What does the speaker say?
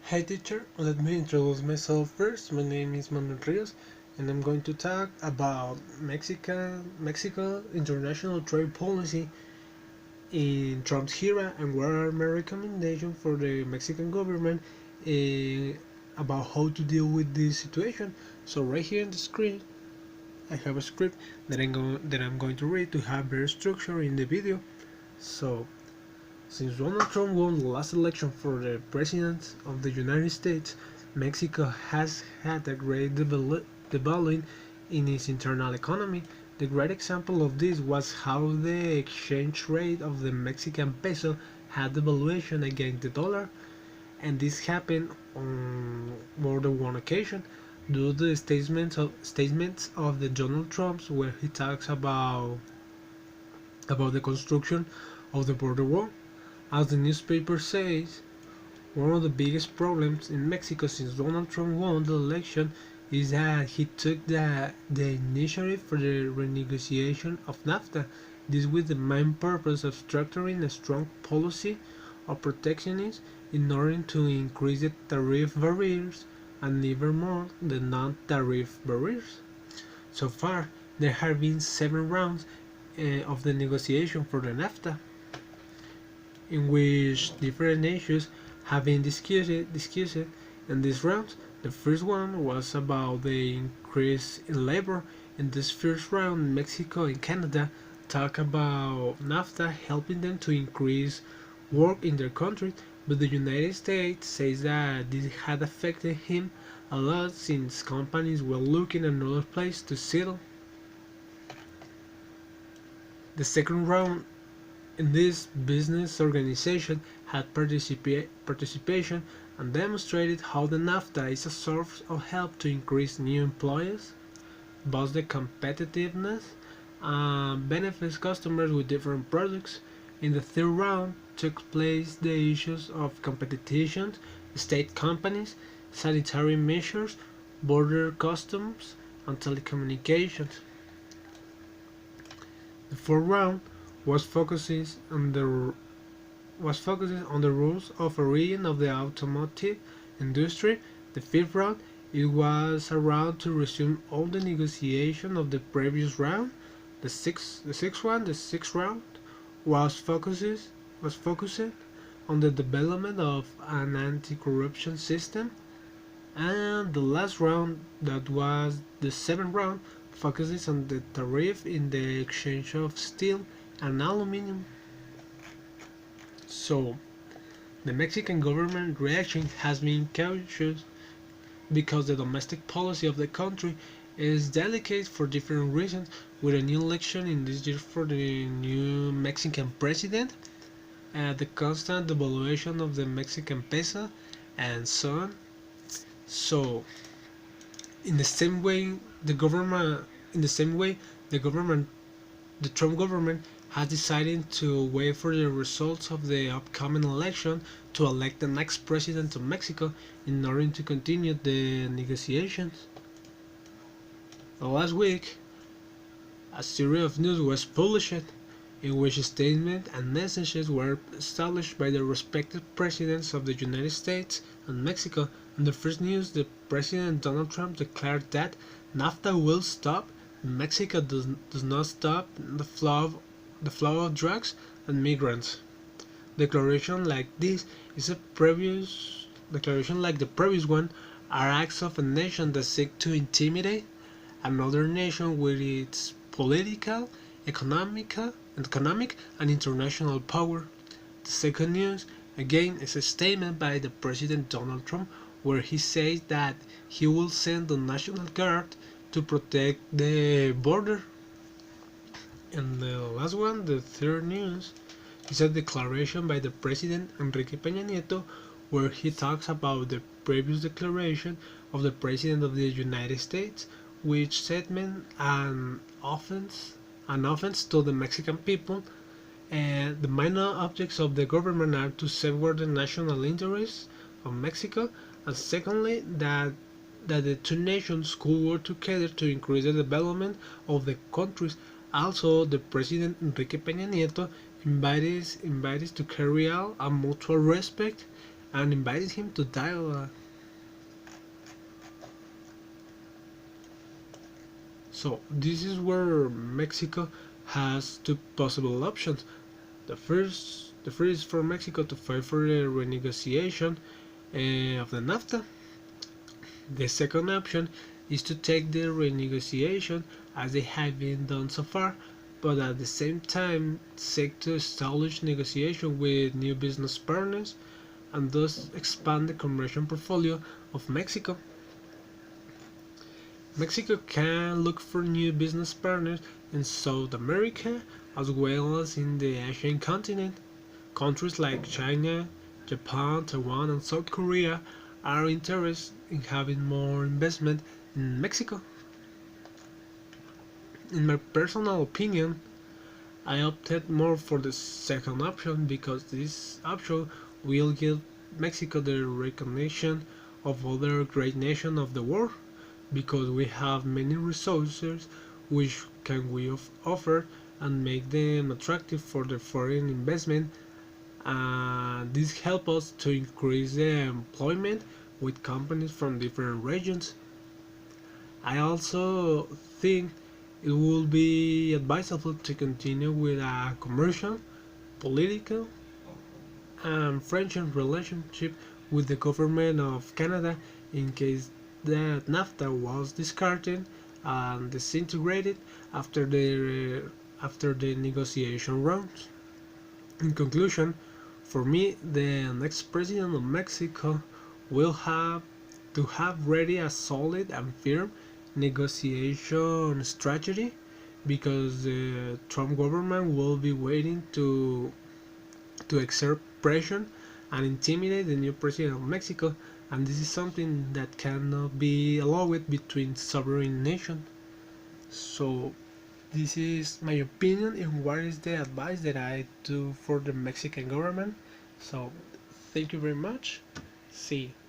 Hi teacher, let me introduce myself first. My name is Manuel Rios and I'm going to talk about Mexico international trade policy in Trump's era and what are my recommendations for the Mexican government about how to deal with this situation. So right here on the screen I have a script that I'm going to read to have better structure in the video. So since Donald Trump won the last election for the president of the United States, Mexico has had a great development in its internal economy. The great example of this was how the exchange rate of the Mexican peso had devaluation against the dollar, and this happened on more than one occasion due to the statements of the Donald Trumps where he talks about the construction of the border wall. As the newspaper says, one of the biggest problems in Mexico since Donald Trump won the election is that he took the initiative for the renegotiation of NAFTA, this with the main purpose of structuring a strong policy of protectionism in order to increase the tariff barriers and even more the non-tariff barriers. So far, there have been 7 rounds of the negotiation for the NAFTA, in which different issues have been discussed in these rounds. The first one was about the increase in labor. In this first round, Mexico and Canada talk about NAFTA helping them to increase work in their country, but the United States says that this had affected him a lot since companies were looking another place to settle. The second round in this business organization had participation and demonstrated how the NAFTA is a source of help to increase new employees, boost the competitiveness, and benefits customers with different products. In the third round took place the issues of competition, state companies, sanitary measures, border customs, and telecommunications. The fourth round was focuses on the rules of origin of the automotive industry. The fifth round, it was a round to resume all the negotiation of the previous round. The sixth round was focused on the development of an anti-corruption system, and the last round, that was the seventh round, focuses on the tariff in the exchange of steel and aluminum. So, the Mexican government reaction has been cautious because the domestic policy of the country is delicate for different reasons, with a new election in this year for the new Mexican president, the constant devaluation of the Mexican peso, and so on. So, in the same way, the government, in the same way, the government the Trump government has decided to wait for the results of the upcoming election to elect the next president of Mexico in order to continue the negotiations. Last week, a series of news was published in which statements and messages were established by the respective presidents of the United States and Mexico. In the first news, the President Donald Trump declared that NAFTA will stop. Mexico does not stop the flow of drugs and migrants. Declaration like this is a previous declaration like the previous one are acts of a nation that seek to intimidate another nation with its political, economic and international power. The second news again is a statement by the President Donald Trump where he says that he will send the National Guard to protect the border. And the last one, the third news, is a declaration by the President Enrique Peña Nieto where he talks about the previous declaration of the President of the United States, which said meant an offense to the Mexican people, and the main objects of the government are to safeguard the national interests of Mexico, and secondly, that the two nations could work together to increase the development of the countries. Also, the President Enrique Peña Nieto invites to carry out a mutual respect and invited him to dialogue. So this is where Mexico has two possible options. The first is for Mexico to fight for the renegotiation of the NAFTA. The second option is to take the renegotiation as they have been done so far, but at the same time seek to establish negotiation with new business partners and thus expand the commercial portfolio of Mexico. Mexico can look for new business partners in South America as well as in the Asian continent. Countries like China, Japan, Taiwan, and South Korea are interested in having more investment in Mexico. In my personal opinion, I opted more for the second option because this option will give Mexico the recognition of other great nations of the world because we have many resources which can we offer and make them attractive for the foreign investment, and this helps us to increase the employment with companies from different regions. I also think it would be advisable to continue with a commercial, political, and friendship relationship with the government of Canada in case that NAFTA was discarded and disintegrated after the negotiation rounds. In conclusion, for me, the next president of Mexico will have to have ready a solid and firm negotiation strategy because the Trump government will be waiting to exert pressure and intimidate the new president of Mexico, and this is something that cannot be allowed between sovereign nations. So this is my opinion and what is the advice that I do for the Mexican government. So thank you very much. See you.